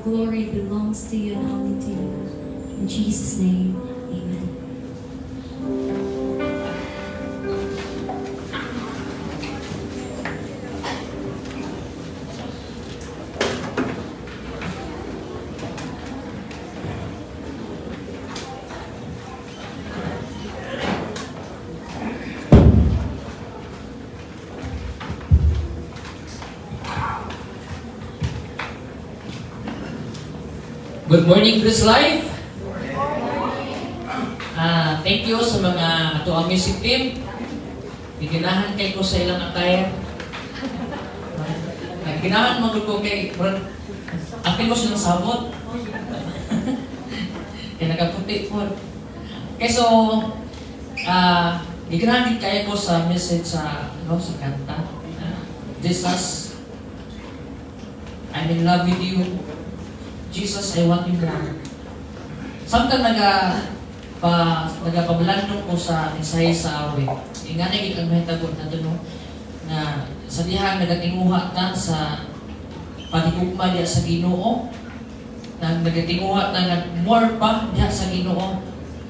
glory belongs to you and only to you. In Jesus' name, amen. Good morning, Chris Life. Thank you sa mga atuang music team. Ginahan kay ko sa ilang attire. Ginahan mo ko kay apil mo silang sabot. Kaya nagkaputi po. Okay, so ginahan din kayo ko sa message sa kanta. Jesus, I'm in love with you. Jesus, I want you more. Samtang nagapabalandong ko sa ensayo sa awit, nga na ang mahitagot na ito, na sa dihang nagatinguha ta sa pagigugma diya sa Ginoo, na nagatinguha ta na more pa diya sa Ginoo,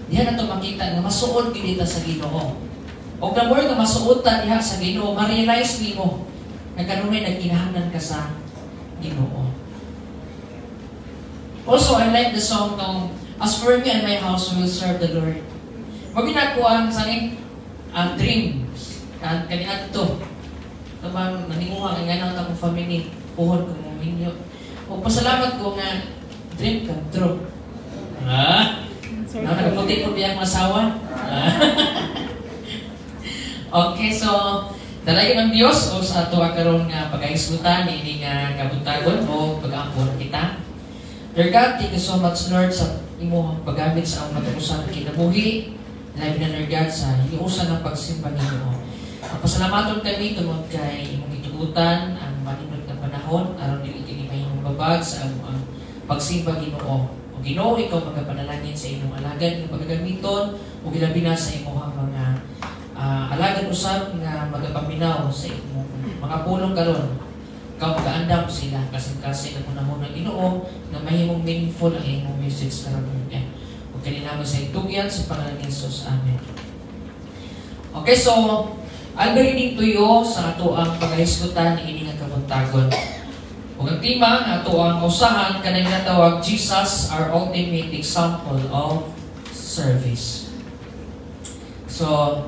diya na ito makita na masuod kita sa Ginoo. O na more na masuod ta diya sa Ginoo, ma-realize nimo na kanunay nagkinahanglan ka sa Ginoo. Also, I like the song ng As for me and my house, we will serve the Lord. Mabinat ko ang saning dreams. Kaniat ito. Tamang naninguha ang ganang takong family. Puhod ko mong minyo. O pasalamat ko nga dream come true. Nakaputi ko biyang masawa. Okay, so dalagin ng Diyos o sa ato karon nga pag-aisgutan ini nga kabuntagon o pag-ampon kita. Dear God, thank you so much, Lord, sa imo paggamit sa ang matukusan kinabuhi, labi na, Lord God, sa hiniusan ng pagsimba ninyo. Pasalamaton kami tungod kay imong itugutan ang maninod na panahon, aron dili kini mahimong babag sa ang pagsimba Ginoo. O Ginoo, ikaw magapanalangin sa imong alagad nga pagagamiton o gilabi na sa imong mga alagad usab nga magapaminaw sa imong mga pulong karon. Ikaw mag-aandam sila kasi na panahon ng Ginoo na mahimong meaningful ang imong message karon niya. O kaninaman sa itugyan sa pangalan ni Jesus. Amen. Okay, so I'll be reading to you sa ato ang pag-ahisgutan ini nga kabuntagon. O ang tema nga ato ang usahan kanang natawag Jesus, our ultimate example of service. So,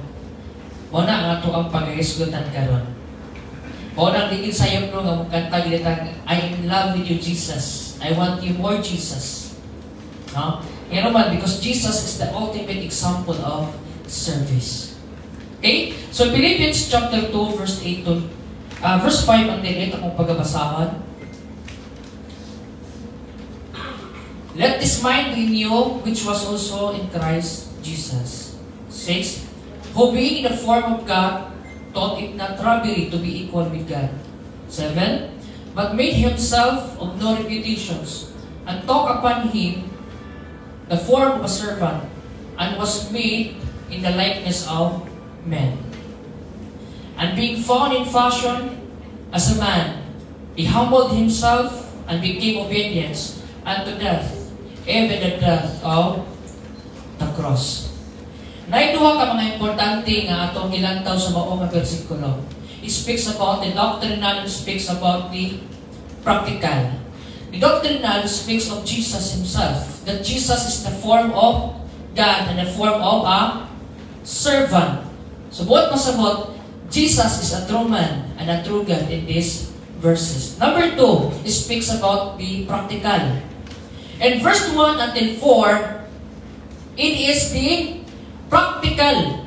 muna ang ato ang pag-ahisgutan karon. O nang digil sa iyo nga kanta gilitang I in love with you, Jesus. I want you more, Jesus. No? Yan naman, because Jesus is the ultimate example of service. Okay? So Philippians chapter 2 verse 8 to verse 5 ang dinito akong pagbabasahan. Let this mind be in you, which was also in Christ Jesus. 6. Who being in the form of God, thought it not robbery to be equal with God. 7. But made himself of no reputations, and took upon him the form of a servant, and was made in the likeness of men. And being found in fashion as a man, he humbled himself and became obedient unto death, even the death of the cross. Naiduha ka mga importante nga atong gilantaw sa maong nga bersikulo. It speaks about the doctrinal, it speaks about the practical. The doctrinal speaks of Jesus himself, that Jesus is the form of God and the form of a servant. So buot masabot, Jesus is a true man and a true God in these verses. Number 2, it speaks about the practical. In verse 1 until 4, it is the practical.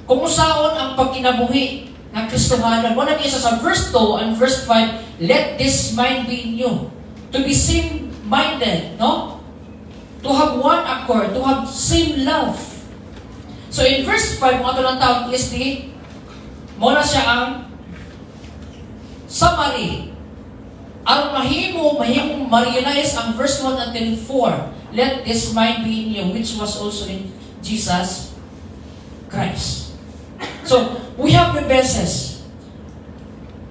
Kung usaon ang pagkinabuhi ng Kristohanon. Muna isa sa verse 2 and verse 5, let this mind be in you. To be same-minded, no? To have one accord, to have same love. So in verse 5, mga tulang tawag is the, muna siya ang summary. Ang mahimong ma-realize ang verse 1 until 4, let this mind be in you, which was also in Jesus Christ. So, we have references.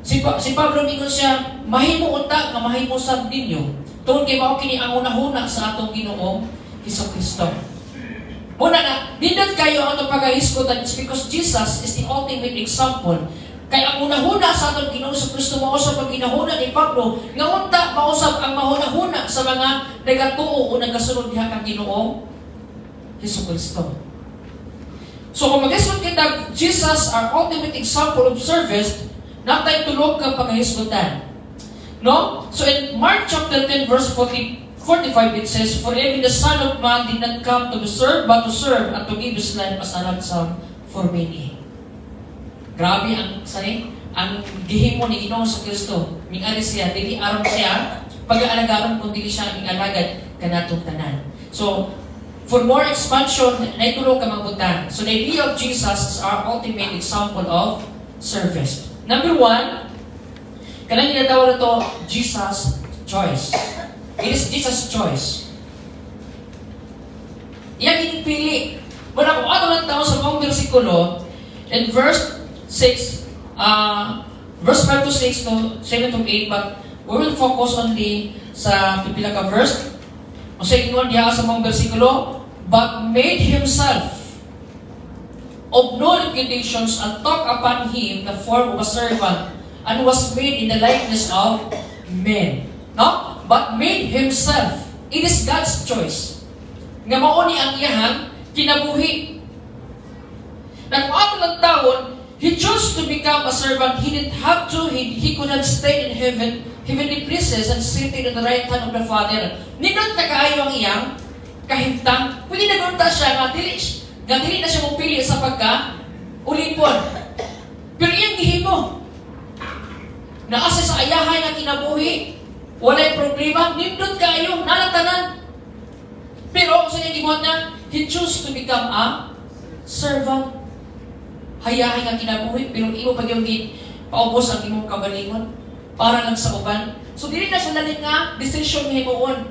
Si Pablo mingon siya, mahimo unta nga mahimo sab ninyo. Tungod kay mao kini ang unahuna sa atong Ginoong Hesukristo. Muna nga, nindot kayo ang atong pagkahisgotan because Jesus is the ultimate example. Kaya ang unahuna sa atong Ginoong Hesukristo mausap ang ginahuna ni Pablo, nga unta mausap ang mahuna-huna sa mga nagatuo o nagasunod diha kang Ginoong Hesukristo. So kung mag-hisgot kita, Jesus, our ultimate example of service, natay tulog ka pagkahisgotan. No? So in Mark chapter 10 verse 45 it says, "For even the Son of Man did not come to be served, but to serve and to give His life as a ransom for many." Grabe ang gihimo ni Ginoong sa Kristo. Ming-ari siya, dili aron siya pag-aalagaron kung dili siya ang alagad kanatong tanan. So for more expansion, naitulong ka mabutan. So the idea of Jesus is our ultimate example of service. Number 1, kanang ginatawag na to, Jesus' choice. It is Jesus' choice. Iyang inipili. Muna kung ano lang tao sa mga versikulo, in verse 6, verse 5 to 6 to 7 to 8, but we will focus only sa pipila ka verse. O sa ingon diha sa mga versikulo, but made Himself of no reputations and took upon Him the form of a servant and was made in the likeness of men. No? But made Himself. It is God's choice. Nga mauni ang iyahang kinabuhi. Nang ato ng taon, He chose to become a servant. He didn't have to. He could have stayed in heavenly places and seated on the right hand of the Father. Nindot na kaayo ang iyang kahimtang. Pwede na gunta siya nga dili na siya mupili sa pagka-ulipon. Pero iyang gihimo. Naasa sa ayahay nga kinabuhi, walay problema, nindot kaayo, nalatanan. Pero sa iyang gibuhat na, He chose to become a servant. Hayahay nga kinabuhi, pero imo pag yung paubos ang imong kabalingon para lang sa uban. So dili na siya naling nga decision ni himuon.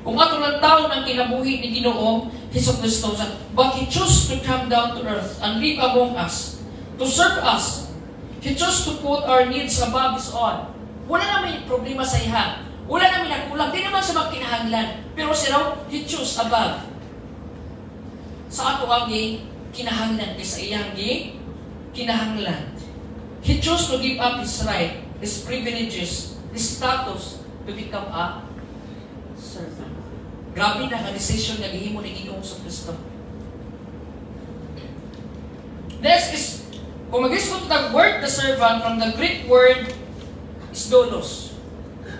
Kung ato lang taon ang kinabuhi ni Ginoong Hesukristo, but He chose to come down to earth and live among us, to serve us. He chose to put our needs above His own. Wala naman problema sa iha. Wala naman nakulang. Di naman siya magkinahanglan. Pero siya He chose above. Sa ato ang kinahanglan kaysa iyang kinahanglan. He chose to give up His right, His privileges, His status to become a servant. Grabe na ang decision na gihimo ni Ginoong Kristo. Next is, kung mag-isip the word the servant from the Greek word is doulos,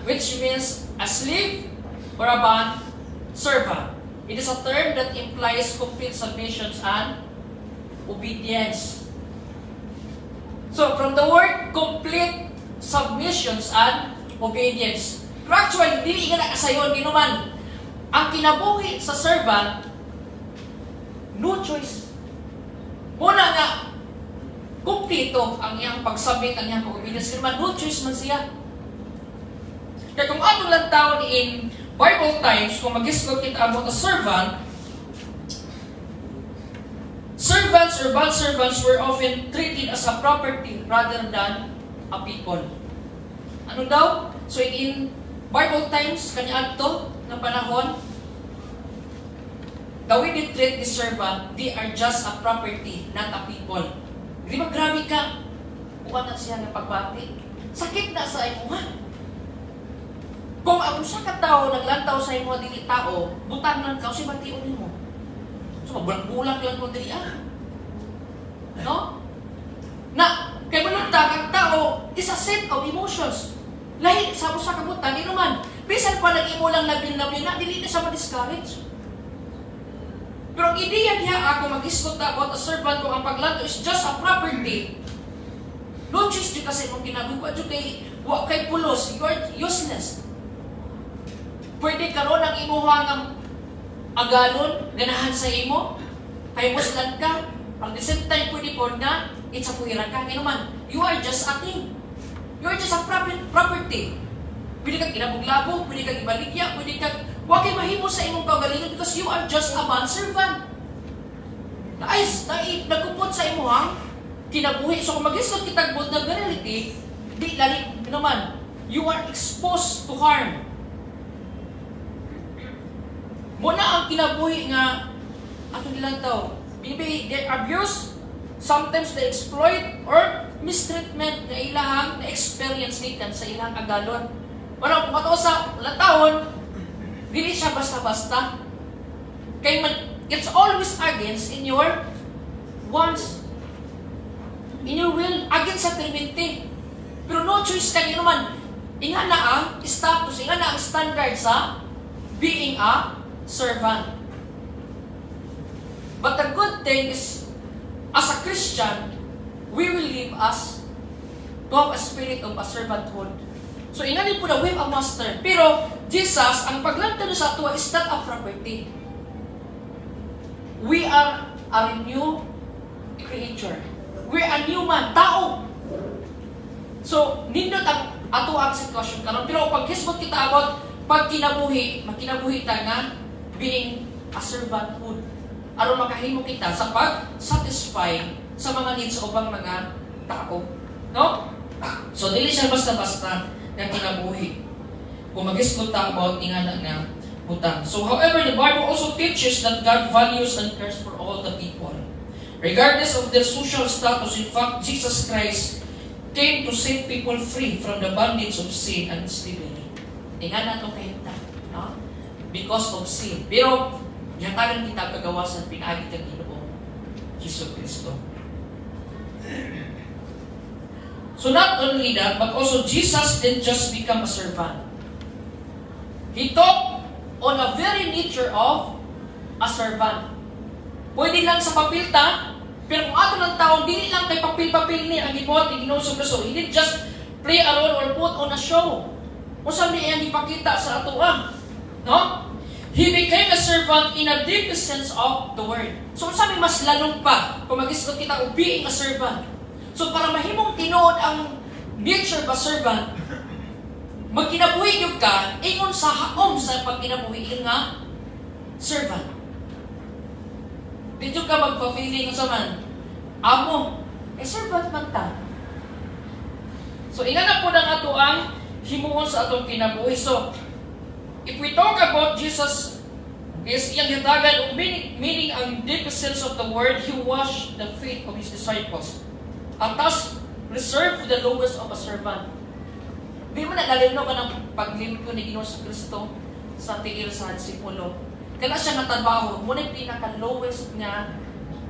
which means a slave or a bond servant. It is a term that implies complete submission and obedience. So, from the word complete submissions and obedience. Pero actually, dili nga nakasayon ginuman. Ang kinabuhi sa servant, no choice. Muna nga, kumplito ang iyang pagsabit, ang iyang pag-obedience. Kaya no choice man siya. Kaya kung ato lang taon in Bible times, kung mag-isgot kita about a servant, servants or bond servants were often treated as a property rather than a people. Ano daw? So in Bible times, kanya adto na panahon, the way they treat the servant, they are just a property, not a people. Di ba grabe ka? Uwan na siya ng pagbati. Sakit na sa imo, ha? Kung ang usa ka tao naglantaw sa imo dili tao, butang lang ka, si bation nimo. So, bulang-bulang lang mo dili, no? Na, kay malutag ang tao is a set of emotions. Lahi sa usa ka butang, di naman. Bisan pa nag-imo lang labin-labin na, dili na siya ma-discourage. Pero ang ideya niya ako mag-isgot about a servant kung ang paglanto is just a property. No choice di kasi mong ginagawa dyan kay pulos, you are useless. Pwede karon ang imuhang agalon, ganahan sa imo, kay muslan ka, at the same time pwede po na, it's a puwira ka, naman, you are just a thing. You are just a property. Pwede kang inabuglabo, pwede kang ibaligya, pwede kang, huwag kayo mahimo sa imong kaugalingon because you are just a bond servant. Nagkupot sa imuhang kinabuhi. So kung mag-isot kitag buod na reality, di lali naman, you are exposed to harm. Muna ang kinabuhi nga ato nilang tao. Maybe they abuse, sometimes they exploit, or mistreatment na ilahang na-experience nikan sa ilang agalon. Wala kung ato sa latawon, dili siya basta-basta. Kay it's always against in your wants, in your will, against sa perminti. Pero no choice kanino man. Inga na ang status, inga na ang standard sa being a servant. But the good thing is, as a Christian, we will live as to have a spirit of a servanthood. So, ingali po na we have a master. Pero, Jesus, ang paglantano sa ato is not a property. We are a new creature. We're a new man, tao. So, nindot ang ato ang sitwasyon karon. Pero, pag hisbot kita about pag makinabuhi ta nga being a servanthood. Aron makahimo kita sa pag-satisfy sa mga needs sa ubang mga tao. No? So, dili siya basta-basta na kinabuhi. Kung mag-isgot ta about ingana nga butang. So, however, the Bible also teaches that God values and cares for all the people. Regardless of their social status, in fact, Jesus Christ came to set people free from the bondage of sin and slavery. Ingana ito kahita. No? Because of sin. Pero, yatagan kita kagawasan pinagi kang Ginoong Hesus Kristo. So not only that, but also Jesus didn't just become a servant. He took on a very nature of a servant. Pwede lang sa papilta, pero kung ato ng tao, hindi lang kay papil-papil ni ang gibuhat ni Ginoong Hesus Kristo. He didn't just play a role or put on a show. Kung saan niya ipakita sa ato no? He became a servant in a deep sense of the word. So, sabi mas lalong pa kung mag-isgot kita o being a servant. So, para mahimong tinuod ang nature of a servant, magkinabuhi yung ka, ingon sa haom sa pagkinabuhi nga servant. Dito ka magpa-feeling sa man, amo, servant man ta. So, inana po ng ato ang himuon sa atong kinabuhi. So, if we talk about Jesus, is iyang hitagan, meaning ang deep sense of the word, He washed the feet of His disciples. At thus, reserved for the lowest of a servant. Di mo nagalimno ka ng paglimpyo ni Ginoong Kristo sa tiil sa disipulo. Kaya siya natrabaho, muna yung pinaka-lowest nga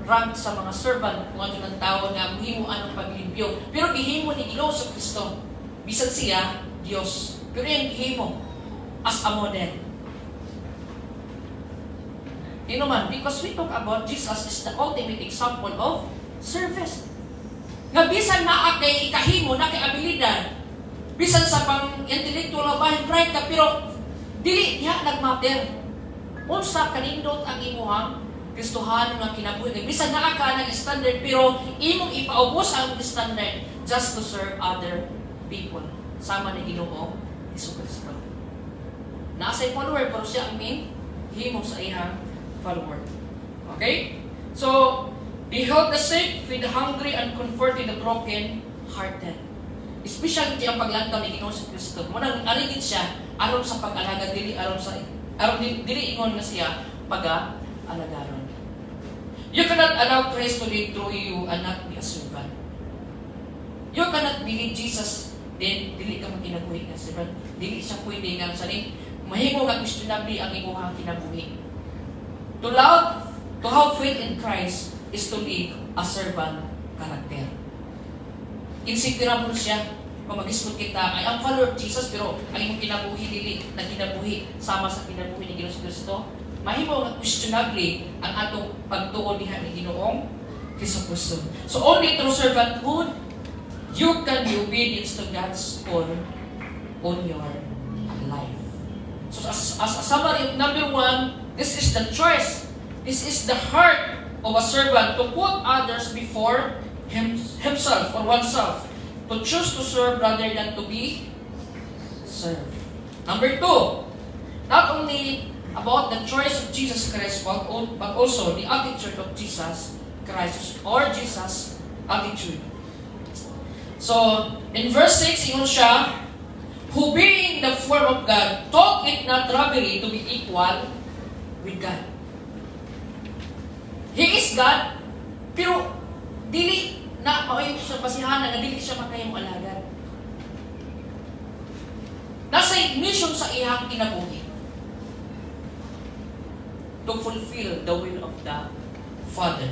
rank sa mga servant kung ano ng tao nga muhimo anong paglimpyo. Pero gihimo ni Ginoong Kristo, bisan siya, Diyos. Pero yung gihimo, as a model. You know man, because we talk about Jesus is the ultimate example of service. Nga bisan na kay ikahimo, na kay abilidad, bisan sa pang-intellectual na bahin, bright ka, pero dili niya nagmatter. Unsa kanindot ang imuhang Kristohan nga kinabuhi. Bisan na ka ng standard, pero imong ipaubos ang standard just to serve other people. Sama ni Ginoong Hesus Kristo. Nasa follower, pero siya ang main himo sa ihang follower. Okay? So, behold the sick, feed the hungry, and comfort the broken-hearted. Especially ang paglantaw ni Ginoong Kristo. Muna arigid siya aron sa pag-alaga dili aron dili ingon nga siya pag-alagaron. You cannot allow Christ to lead through you and not be a servant. You cannot believe Jesus, then dili ka magkinabuhi nga servant. Dili siya pwede nga sa mahimo nga questionably ang imong kinabuhi. To have faith in Christ is to live a servant character. Insecurable siya. Kung mag-ismod kita, ay ang follower of Jesus, pero ang imong kinabuhi dili na kinabuhi sama sa kinabuhi ni Ginoong Kristo. Mahimo nga questionably ang atong pagtuon diha ni Ginoong Hesus Kristo. So only through servanthood you can be obedient to God's call on your life. So as a summary of number 1, this is the choice. This is the heart of a servant to put others before himself or oneself. To choose to serve rather than to be served. Number 2, not only about the choice of Jesus Christ, but also the attitude of Jesus Christ or Jesus' attitude. So, in verse 6, ingon siya, who being the form of God, thought it not robbery to be equal with God. He is God, pero dili na maayon siya basihanan na dili siya makayong alagad. Nasa mission sa iyang kinabuhi to fulfill the will of the Father.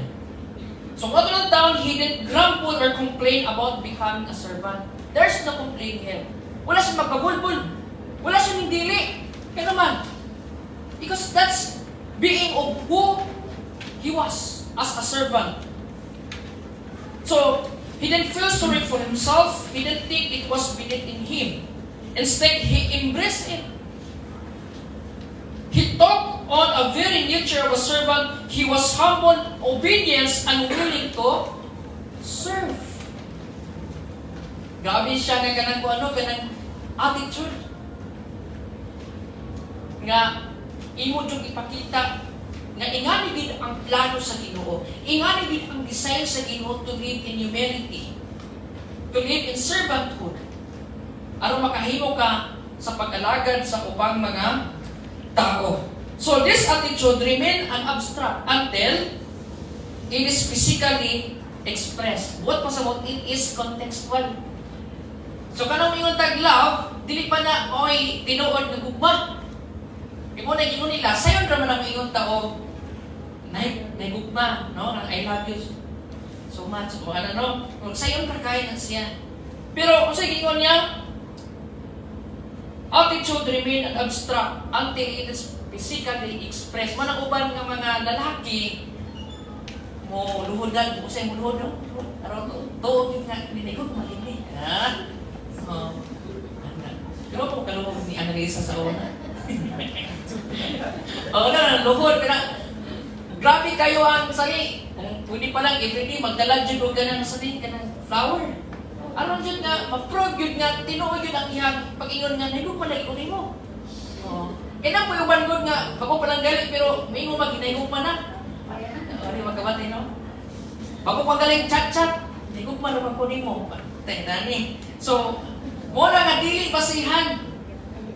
So what lang down, he didn't grumble or complain about becoming a servant. There's no complaint here. Wala siyang magkabulbul. Wala siyang hindili. Kaya naman, because that's being of who he was as a servant. So, he didn't feel sorry for himself. He didn't think it was beneath in him. Instead, he embraced it. He took on a very nature of a servant. He was humble, obedience, and willing to serve. Grabe siya nga ganang attitude. Nga, imo yung ipakita nga ingani din ang plano sa Ginoo. Ingani din ang design sa Ginoo to live in humility. To live in servanthood. Aron makahimo ka sa pag-alagad sa ubang mga tao. So this attitude remain an abstract until it is physically expressed. What pasabot, it is contextual. So kanang mingon tag love, dili pa na oy tinuod nga gugma. Imo na gingon nila, sayon ra man ang ingon tao. Nay gugma, no? I love you so much. O ano no? Kung sayon ra kay na siya. Pero unsay gingon niya? Attitude remain an abstract until it is physically expressed. Manang uban nga mga lalaki mo luhodan, usay mo luhod, no? Aron tuog nga dinigog malini. Ha? Pero kung kaluhod ni Annalisa sa una. Oo na, luhod ka na. Grabe kayo ang sali. Kung pwede pa lang, everyday magdala dyan o ganang sali, ganang flower. Alam dyan nga, ma-prove yun nga, tinuod yun ang ihang pag-ingon nga, nahigog pa lang ikunin mo. Kaya na po yung banggod nga, bago pa lang galing, pero may mo mag-inahigog pa na. Ano yung magkabatay, no? Bago pa galing chat-chat, nahigog pa lang kunin mo. Tenda ni. So, muna nga dili basihan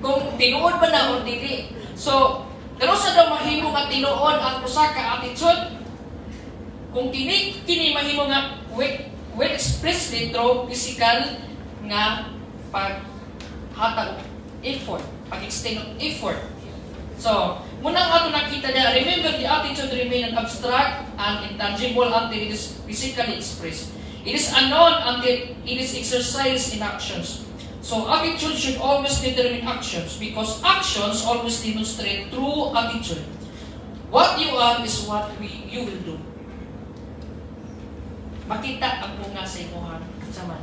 kung tinuod ba na o dili. So, pero sa daw mahimo nga tinuod ang usa ka attitude, kung kini mahimo nga well expressly through physical nga paghatag effort, pag-extend of effort. So, muna nga ito nakita niya, remember the attitude remain an abstract and intangible until it is physically expressed. It is unknown until it is exercised in actions. So attitude should always determine actions because actions always demonstrate true attitude. What you are is what you will do. Makita ang bunga sa imuhang sa man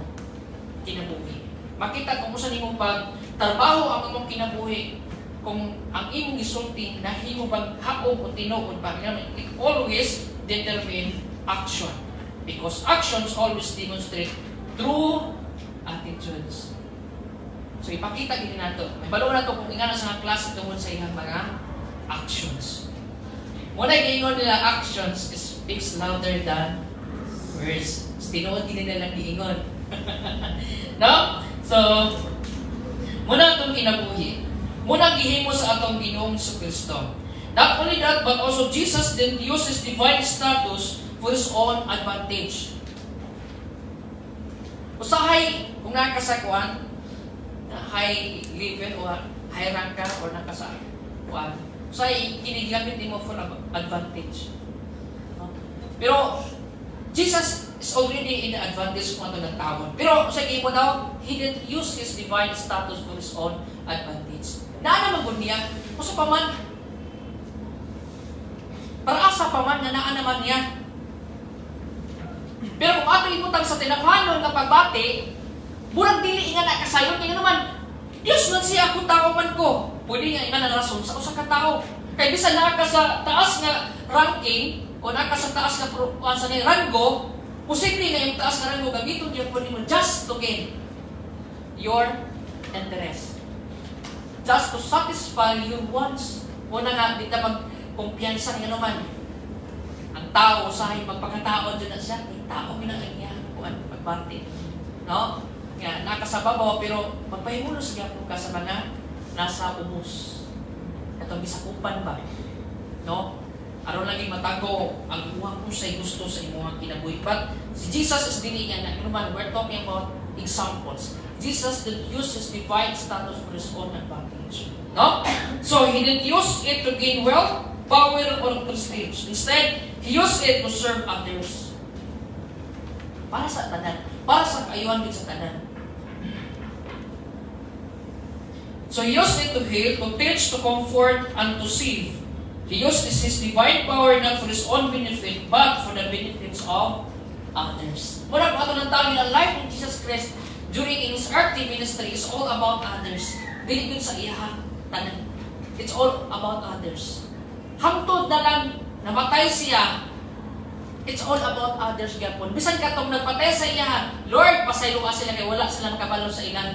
kinabuhi. Makita kung saan imong pagtrabaho ang imong kinabuhi, kung ang imong isulti na himo bang haong o tinuod ba. It always determine action. Because actions always demonstrate true attitudes. So ipakita din nato. May balo na to kung ingana sa klase tungkol sa ilang mga actions. Muna giingon nila actions speaks louder than words. Tinuod din nila lang giingon. No? So, muna itong kinabuhi. Muna gihimo sa atong Ginoong Kristo. Not only that, but also Jesus didn't use his divine status for his own advantage. Usahay, kung nakasakuan, high level o high rank ka o nakasakuan, usahay, kinigamit mo for advantage. No? Pero, Jesus is already in the advantage kung ito ng tao. Pero, usahay mo daw, he didn't use his divine status for his own advantage. Naana magod niya, kung sa paman, para asa paman na naan naman niya. Pero kung ato ibutang sa tinakhanon na pagbati, burang dili nga na kasayon niya naman. Diyos man siya kung tao man ko. Pwede nga nga na rason sa usa ka tao. Kaya bisa naka sa taas nga ranking o naka sa taas nga sa ranggo, posible nga yung taas nga ranggo gamiton niya pwede mo just to gain your interest. Just to satisfy your wants. Una nga, di ka magkumpiyansa nga naman. Ang tao, usahay, magpagkatao dyan na siya, tao minanganya, pagbati. No? Nga, nakasababaw, pero magpahimulo siya po ka sa mga nasa ubos. Itong bisakupan ba? No? Aron lagi matago ang imuhang usay gusto sa imuhang kinabuhi. But si Jesus is dili nga naman, we're talking about examples. Jesus did use his divine status for his own advantage. No? So he didn't use it to gain wealth, power, or prestige. Instead, he used it to serve others. Para sa tanan. Para sa kaayuhan din sa tanan. So he used it to heal, to teach, to comfort, and to save. He used his divine power not for his own benefit, but for the benefits of others. Muna po ito ng tawag na life of Jesus Christ during his earthly ministry is all about others. Dili dun sa iya tanan. It's all about others. Hangtod na lang namatay siya, it's all about others gyapon. Bisan katong nagpatay sa iya, Lord, pasaylo ka sila kay wala sila makabalo sa ilang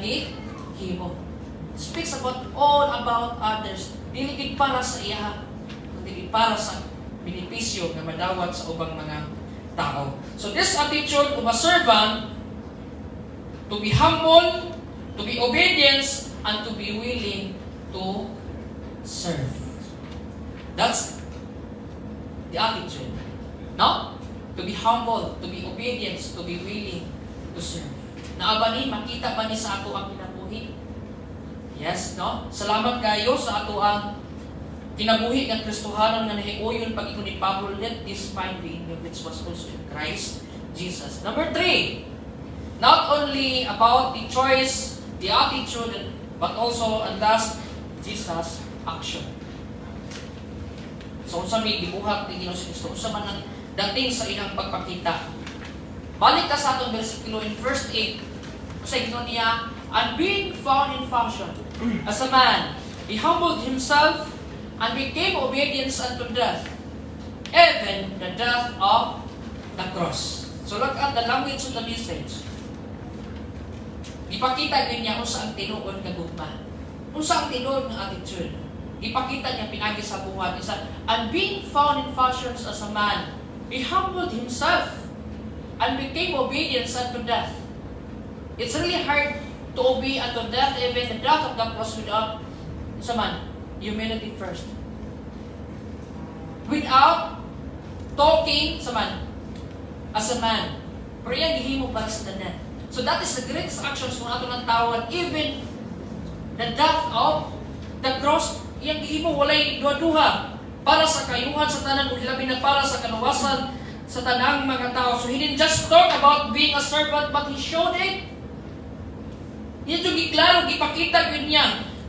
himo. Speaks about all about others. Dili gid para sa iya, kundi para sa benepisyo nga madawat sa ubang mga tao. So this attitude of a servant, to be humble, to be obedient, and to be willing to serve. That's the attitude. No? To be humble, to be obedient, to be willing to serve. Naaba ni, makita ba ni sa ato ang kinabuhi? Yes, no? Salamat kayo sa ato ang kinabuhi ng Kristohanon nga nahiuyon pag-ikon ni Pablo, let this mind be in you which was also in Christ Jesus. Number 3, not only about the choice, the attitude, but also, and last, Jesus' action. So, unsa may gibuhat ni Ginoong Kristo, unsa man ang dating sa ilang pagpakita. Balik ka sa atong bersikulo in verse 8. Sa ginoon niya, and being found in fashion as a man, he humbled himself and became obedient unto death, even the death of the cross. So look at the language of the message. Ipakita niya kung saan tinuod nga gugma. Kung saan tinuod nga attitude. Ipakita niya pinagi sa buhat. And being found in fashion as a man, he humbled himself and became obedient unto death. It's really hard to obey unto death, even the death of the cross without humility first. Without talking as a man. Pero yan gihimo para sa tanan. So that is the greatest actions kung ato ng tawad. Even the death of the cross, yan gihimo walay duha-duha para sa kayuhan sa tanan, o hilabi na para sa kaluwasan sa tanang mga tao. So he didn't just talk about being a servant, but he showed it. Yan yung giklaro, gipakita yun niya.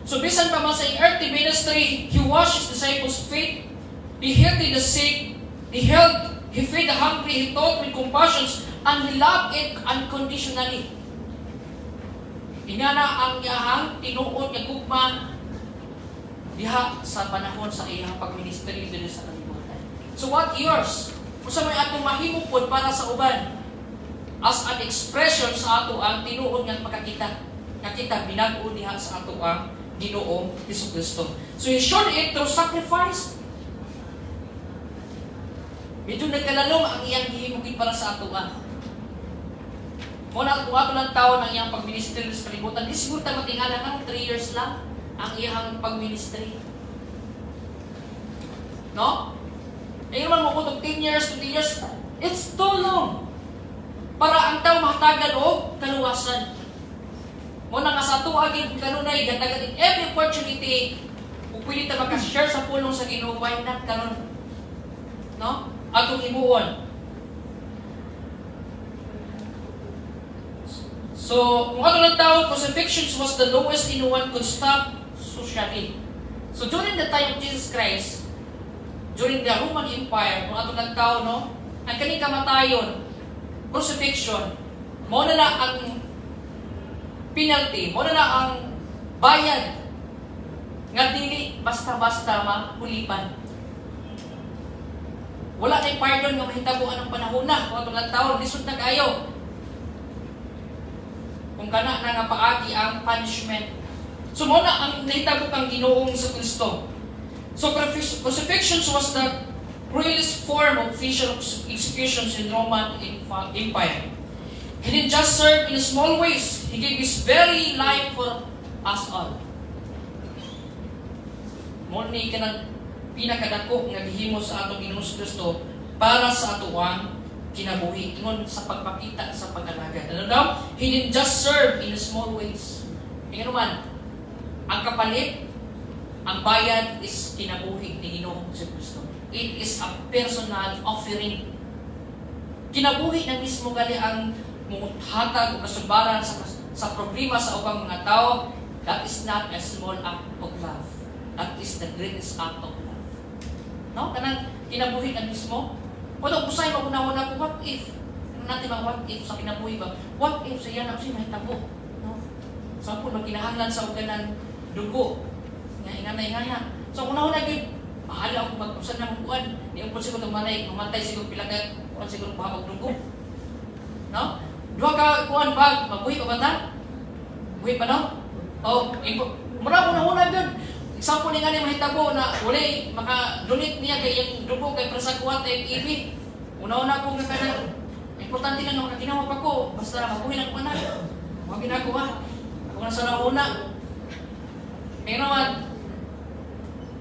So bisan pa man sa earthly ministry, he washed his disciples' feet, he healed the sick, he fed the hungry, he taught with compassion, and he loved it unconditionally. Ingana ang iyahang tinuod nga gugma diha sa panahon sa iyang pagministry dito sa kalibutan. So what yours? Kung sa may atong mahimupod para sa uban as an expression sa ato ang tinuod nga pagkakita. Nakita binago diha sa ato ang Ginoong Hesukristo. So he showed it through sacrifice. Medyo nagkalalong ang iyang gihimugin para sa ato ang. Muna kung ato lang taon ang iyang pagministry sa kalibutan, di siguro tayo matingala nga 3 years lang ang iyang pagministry. No? Eh naman mo kung 10 years, 20 years, it's too long. Para ang tao mahatagan o kaluwasan. Muna nga sa ato agad kanunay, gatagan every opportunity, kung pwede tayo makashare sa pulong sa Ginoo, why not karon? No? Atong imuon. So, kung ato lang tao, crucifixion was the lowest anyone could stop socially. So, during the time of Jesus Christ, during the Roman Empire, kung ato lang tao, no, ang kaning kamatayon, crucifixion, mo na ang penalty, mo na ang bayad nga dili basta-basta mahulipan. Wala na yung pardon nga mahitabuan ng panahon na. Kung ato lang tao, lisod na kayo. Kung kana na nga paagi ang punishment. So mo na ang nahitabo kang Ginoong Kristo. So crucifixion was the cruelest form of official executions in Roman Empire. He didn't just serve in small ways. He gave his very life for us all. Mo ni kanang pinakadako nga gihimo sa atong Ginoong Kristo para sa atuang kinabuhi ingon sa pagpakita sa pag-alagad. Ano daw? He didn't just serve in small ways. Ingano man, ang kapalit, ang bayad is kinabuhi ni Ginoong Kristo. It is a personal offering. Kinabuhi na mismo gali ang hatag o kasubaran sa problema sa ubang mga tao. That is not a small act of love. That is the greatest act of love. No? Kanang kinabuhi na mismo. Kung usay magunahon ako, what if? Ano natin mga what if sa kinabuhi ba? What if siya na kasi mahitabo? No? Sampun, magkinahanglan sa uganan dugo. Ingana. So, unahon na yun, bahala ako mag-usan na magkuhan. Di ako siguro tumanay, mamatay siguro pilagat, kuhan siguro pahabag dugo. No? Dua ka kuhan ba, mabuhi pa ba ta? Buhi pa no? O, mura unahon yun. Example nga niya mahitabo na uli, maka-donate niya kay yung dugo kay para sa kuhat ay ibi. Una-una ko nga kanang, importante lang na makaginawa pa ko, basta mabuhi lang ko na. Mga ginagawa. Ako na sa nauna. Pero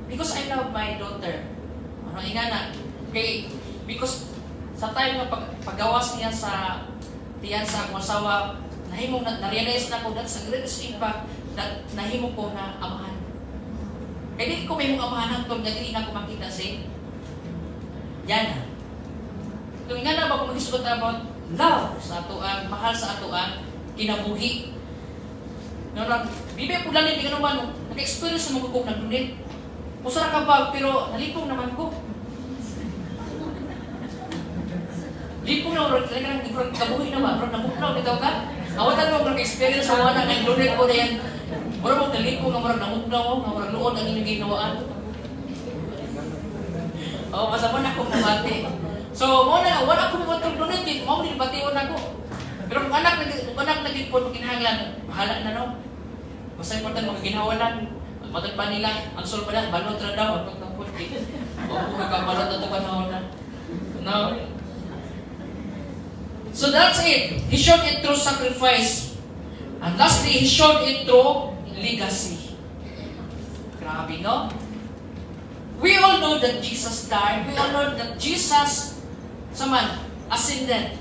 because I love my daughter, ingana, because sa time na paggawas niya sa tiyan sa akong asawa, na-realize na ko that's a greatest impact that nahimo ko na amahan. Kaya di ko may mong amahan to, hindi na ko makita si Yana. Kung nga na ba kung mag-isgot about love sa atuan, mahal sa atuan, kinabuhi. No, bibig po lang hindi ka naman, nag-experience na magkukok ng dunit. Pusara ka ba, pero nalipong naman ko. Lipong na, talagang kabuhi na ba? Pero namuklaw, dito ka? Awatan mo, nag-experience sa mga ng dunit ko na yan. Mura mo nalipong nga marag namuklaw mo, nga marag luod ang inyong ginawaan. O, masama na akong namati. So, wala akong matong dunit din, mo nilibatiwan ako. Pero kung anak naging po, kinahanglan, bahala na no. Basta important mga ginawalan. Matag pa nila, ang sol pa na, balot na daw, ang pagtangkot. O kung nagkabalot na ito panahon na. No? So that's it. He showed it through sacrifice. And lastly, he showed it through legacy. Grabe, no? We all know that Jesus died. We all know that Jesus, ascended.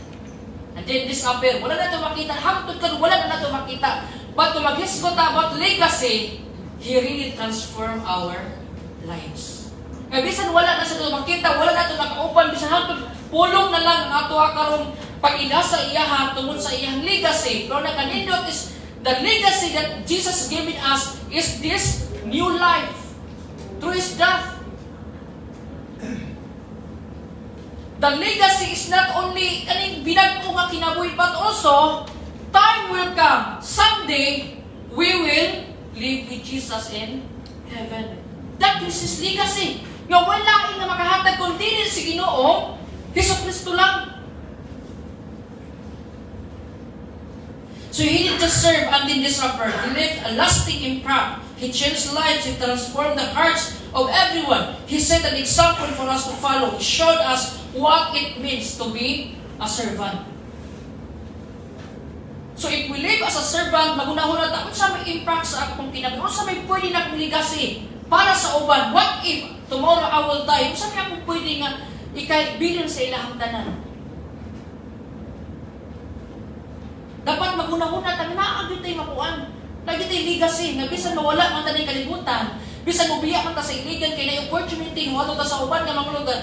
And then disappear. Wala na ito makita. Hangtod ka, wala na ito makita. But to maghisgot about legacy, He really transformed our lives. Kaya bisan wala na sa ito makita, wala na ito nakaupan, bisan hangtod, pulong na lang ang ato karong pag-ila sa iyahan tungkol sa iyang legacy. Pero nakanindot is the legacy that Jesus given us is this new life through His death. The legacy is not only kaning binagko nga kinabuhi, but also time will come. Someday, we will live with Jesus in heaven. That is His legacy. Nga wala na makahatag kundi si Ginoo, Jesucristo lang. So He didn't just serve and then disappear. He left a lasting impact. He changed lives. He transformed the hearts of everyone. He set an example for us to follow. He showed us what it means to be a servant. So if we live as a servant, magunahon na kung sa may impact sa akong kinabuhi, kung sa may pwede na akong legacy para sa uban. What if tomorrow I will die? Kung sa may akong pwede nga ikaibilin sa ilahang tanan. Dapat magunahon na tayo naagit tayo makuan. Lagi tayo legacy, na bisan mawala man tayo kalibutan, bisan mubiya man ta sa iligan, kaya na opportunity, huwag ta sa uban nga mga lugar.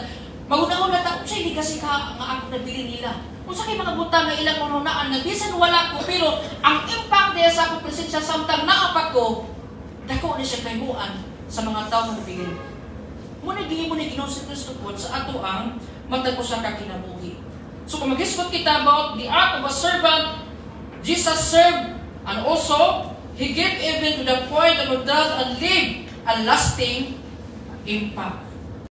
Magunahon na tayo, siya legacy ka nga ako nabili nila. Kung sa kayo mga buta na ilang manunaan, na bisan wala ko, pero ang impact niya sa akong presensya samtang naapak ko, dako na siya kaybuan sa mga tao na nabili. Muna gihimo ni Ginoong si Kristo po sa ato ang matagpo sa kakinabuhi. So kung mag-isgot kita about the act of a servant, Jesus served, and also, He gave even to the point of death and leave a lasting impact.